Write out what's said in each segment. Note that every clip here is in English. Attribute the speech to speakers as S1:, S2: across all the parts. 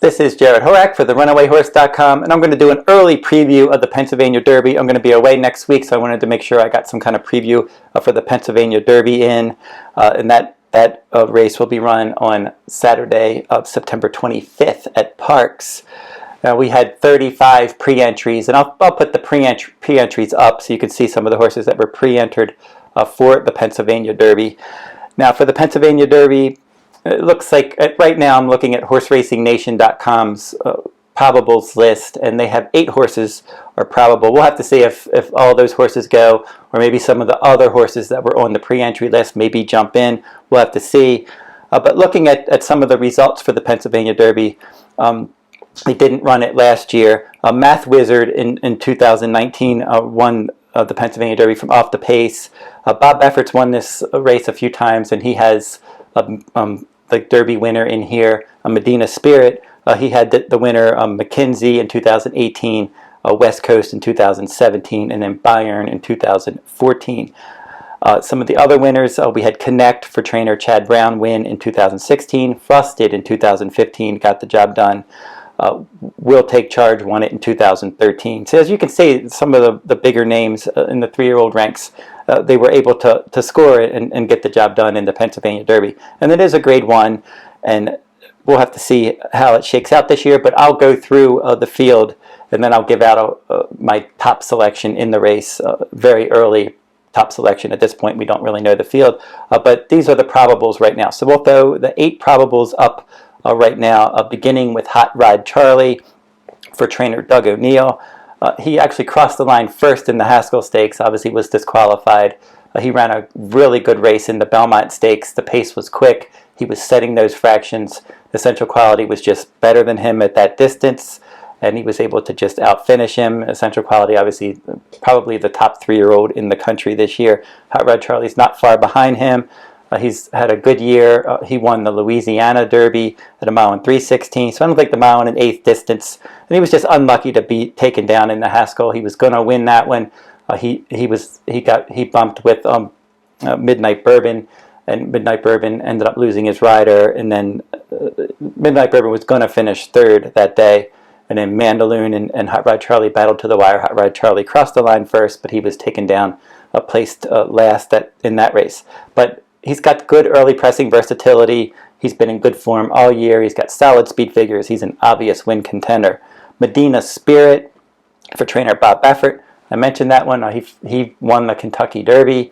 S1: This is Jarrod Horak for the RunawayHorse.com, and I'm going to do an early preview of the Pennsylvania Derby. I'm going to be away next week, so I wanted to make sure I got some kind of preview for the Pennsylvania Derby in, and that race will be run on Saturday of September 25th at Parx. We had 35 pre-entries, and I'll put the pre-entries up so you can see some of the horses that were pre-entered for the Pennsylvania Derby. Now, for the Pennsylvania Derby, it looks like right now I'm looking at HorseRacingNation.com's probables list, and they have 8 horses are probable. We'll have to see if all those horses go, or maybe some of the other horses that were on the pre-entry list maybe jump in. We'll have to see. But looking at some of the results for the Pennsylvania Derby, they didn't run it last year. Math Wizard in 2019 won the Pennsylvania Derby from off the pace. Bob Effort's won this race a few times, and he has the Derby winner in here, Medina Spirit. He had the winner, McKinsey in 2018, West Coast in 2017, and then Weyburn in 2014. Some of the other winners, we had Connect for trainer Chad Brown win in 2016. Frosted in 2015 got the job done. Will Take Charge won it in 2013. So as you can see, some of the bigger names in the 3-year-old ranks, they were able to score it and get the job done in the Pennsylvania Derby. And it is a Grade 1, and we'll have to see how it shakes out this year, but I'll go through the field, and then I'll give out my top selection in the race, very early top selection. At this point, we don't really know the field, but these are the probables right now. So we'll throw the 8 probables up right now, beginning with Hot Rod Charlie for trainer Doug O'Neill. He actually crossed the line first in the Haskell Stakes, obviously was disqualified. He ran a really good race in the Belmont Stakes. The pace was quick. He was setting those fractions. The Essential Quality was just better than him at that distance, and he was able to just outfinish him. Essential Quality, obviously, probably the top 3-year-old in the country this year. Hot Rod Charlie's not far behind him. He's had a good year. He won the Louisiana Derby at a mile and 3/16, so I don't think the mile and an eighth distance. And he was just unlucky to be taken down in the Haskell. He was going to win that one. He bumped with Midnight Bourbon, and Midnight Bourbon ended up losing his rider. And then Midnight Bourbon was going to finish 3rd that day. And then Mandaloon and Hot Rod Charlie battled to the wire. Hot Rod Charlie crossed the line first, but he was taken down, placed last in that race. But he's got good early pressing versatility. He's been in good form all year. He's got solid speed figures. He's an obvious win contender. Medina Spirit for trainer Bob Effort. I mentioned that one. He won the Kentucky Derby.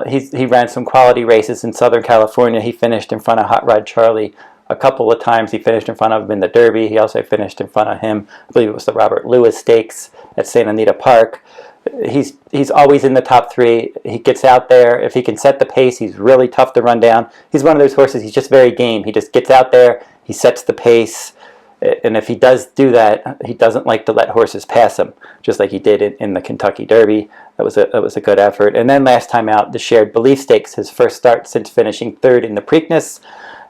S1: He ran some quality races in Southern California. He finished in front of Hot Rod Charlie a couple of times. He finished in front of him in the Derby. He also finished in front of him, I believe it was the Robert Lewis Stakes at Santa Anita Park. He's always in the top 3. He gets out there. If he can set the pace, he's really tough to run down. He's one of those horses, he's just very game. He just gets out there, he sets the pace, and if he does do that, he doesn't like to let horses pass him, just like he did in the Kentucky Derby. That was a good effort. And then last time out, the Shared Belief Stakes, his first start since finishing 3rd in the Preakness.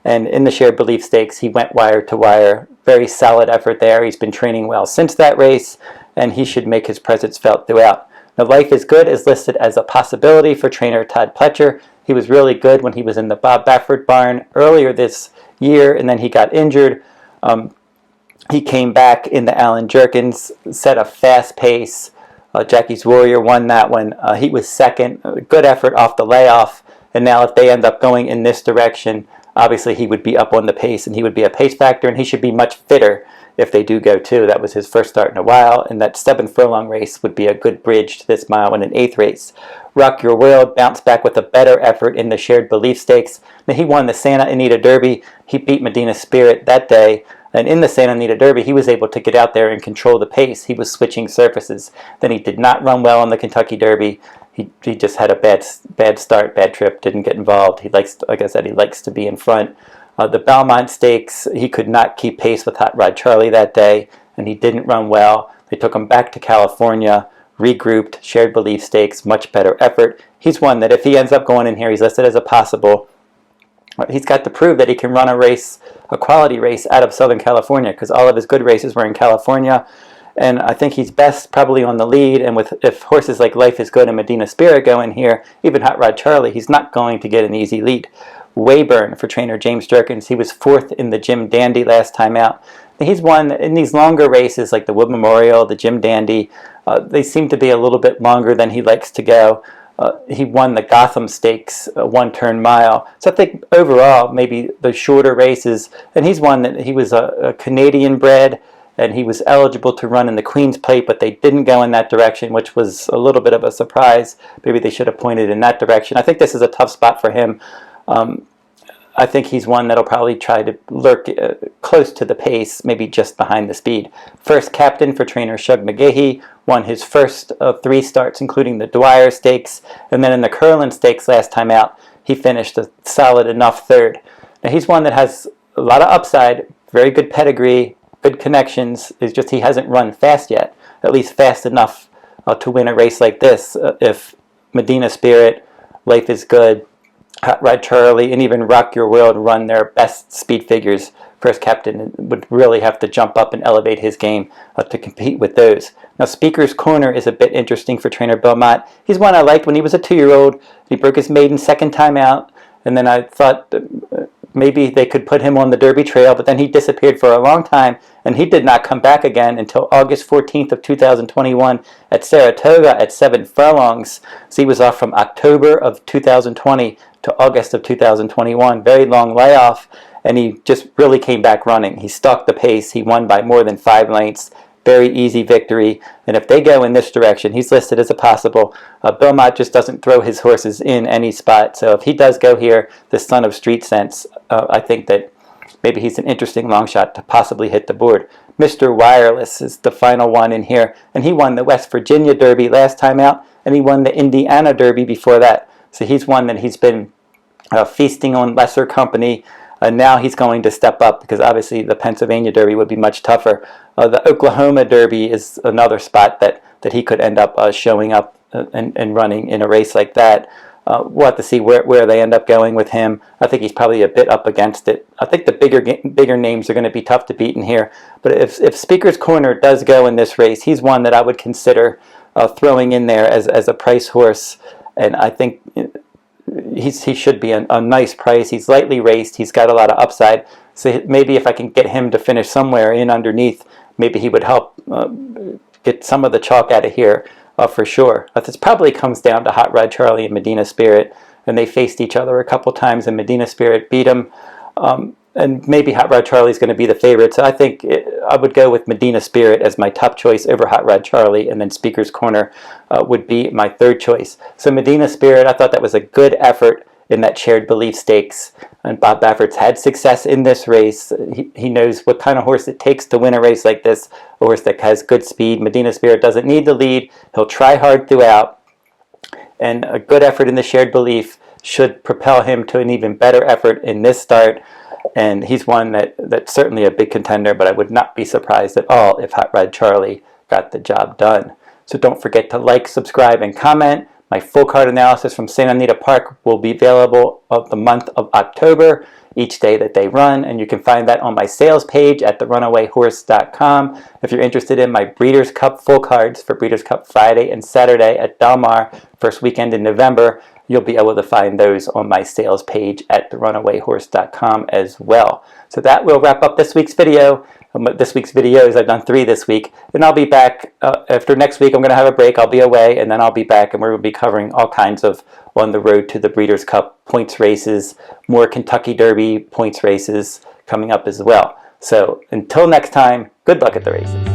S1: And in the Shared Belief Stakes, he went wire to wire. Very solid effort there. He's been training well since that race, and he should make his presence felt throughout. Now, Life is Good is listed as a possibility for trainer Todd Pletcher. He was really good when he was in the Bob Baffert barn earlier this year, and then he got injured. He came back in the Alan Jerkins, set a fast pace. Jackie's Warrior won that one. He was second. Good effort off the layoff. And now if they end up going in this direction, obviously he would be up on the pace, and he would be a pace factor, and he should be much fitter if they do go too. That was his first start in a while, and that 7 furlong race would be a good bridge to this mile and an 8th race. Rock Your World bounced back with a better effort in the Shared Belief Stakes. Now, he won the Santa Anita Derby. He beat Medina Spirit that day, and in the Santa Anita Derby, he was able to get out there and control the pace. He was switching surfaces. Then he did not run well in the Kentucky Derby. He just had a bad start, bad trip, didn't get involved. He likes, like I said, he likes to be in front. The Belmont Stakes, he could not keep pace with Hot Rod Charlie that day, and he didn't run well. They took him back to California, regrouped, Shared Belief Stakes, much better effort. He's one that if he ends up going in here, he's listed as a possible. He's got to prove that he can run a quality race out of Southern California, because all of his good races were in California. And I think he's best probably on the lead, and if horses like Life is Good and Medina Spirit go in here, even Hot Rod Charlie, he's not going to get an easy lead. Weyburn for trainer James Jerkins. He was 4th in the Jim Dandy last time out. He's won in these longer races like the Wood Memorial, the Jim Dandy. They seem to be a little bit longer than he likes to go. He won the Gotham Stakes, 1-turn mile. So I think overall, maybe the shorter races, and he's one that he was a Canadian bred, and he was eligible to run in the Queen's Plate, but they didn't go in that direction, which was a little bit of a surprise. Maybe they should have pointed in that direction. I think this is a tough spot for him. I think he's one that'll probably try to lurk close to the pace, maybe just behind the speed. First captain for trainer Shug McGahee, won his first of 3 starts, including the Dwyer Stakes, and then in the Curlin Stakes last time out, he finished a solid enough third. Now he's one that has a lot of upside, very good pedigree, good connections. It's just he hasn't run fast yet, at least fast enough to win a race like this. If Medina Spirit, Life is Good, Hot Rod Charlie, and even Rock Your World run their best speed figures, first captain would really have to jump up and elevate his game to compete with those. Now, Speaker's Corner is a bit interesting for trainer Belmont. He's one I liked when he was a 2-year-old. He broke his maiden second time out, and then I thought maybe they could put him on the Derby trail, but then he disappeared for a long time, and he did not come back again until August 14th of 2021 at Saratoga at 7 furlongs. So he was off from October of 2020 to August of 2021. Very long layoff, and he just really came back running. He stalked the pace. He won by more than 5 lengths. Very easy victory, and if they go in this direction, he's listed as a possible. Belmont just doesn't throw his horses in any spot, so if he does go here, the son of Street Sense, I think that maybe he's an interesting long shot to possibly hit the board. Mr. Wireless is the final one in here, and he won the West Virginia Derby last time out, and he won the Indiana Derby before that. So he's one that he's been feasting on lesser company. Now he's going to step up because obviously the Pennsylvania Derby would be much tougher. The Oklahoma Derby is another spot that he could end up showing up and running in a race like that. We'll have to see where they end up going with him. I think he's probably a bit up against it. I think the bigger names are going to be tough to beat in here. But if Speaker's Corner does go in this race, he's one that I would consider throwing in there as a price horse. And I think he should be a nice price. He's lightly raced. He's got a lot of upside. So maybe if I can get him to finish somewhere in underneath, maybe he would help get some of the chalk out of here for sure. This probably comes down to Hot Rod Charlie and Medina Spirit, and they faced each other a couple times, and Medina Spirit beat him. And maybe Hot Rod Charlie is going to be the favorite. So I think I would go with Medina Spirit as my top choice over Hot Rod Charlie, and then Speaker's Corner would be my third choice. So Medina Spirit, I thought that was a good effort in that Shared Belief Stakes. And Bob Baffert's had success in this race. He knows what kind of horse it takes to win a race like this, a horse that has good speed. Medina Spirit doesn't need the lead. He'll try hard throughout. And a good effort in the Shared Belief should propel him to an even better effort in this start. And he's one that's certainly a big contender, but I would not be surprised at all if Hot Rod Charlie got the job done. So don't forget to like, subscribe, and comment. My full card analysis from St. Anita Park will be available of the month of October, each day that they run, and you can find that on my sales page at therunawayhorse.com. If you're interested in my Breeders' Cup full cards for Breeders' Cup Friday and Saturday at Del Mar, first weekend in November, you'll be able to find those on my sales page at therunawayhorse.com as well. So that will wrap up this week's video. This week's videos, I've done 3 this week, and I'll be back after next week. I'm going to have a break. I'll be away, and then I'll be back, and we're going to be covering all kinds of on the road to the Breeders' Cup points races, more Kentucky Derby points races coming up as well. So until next time, good luck at the races.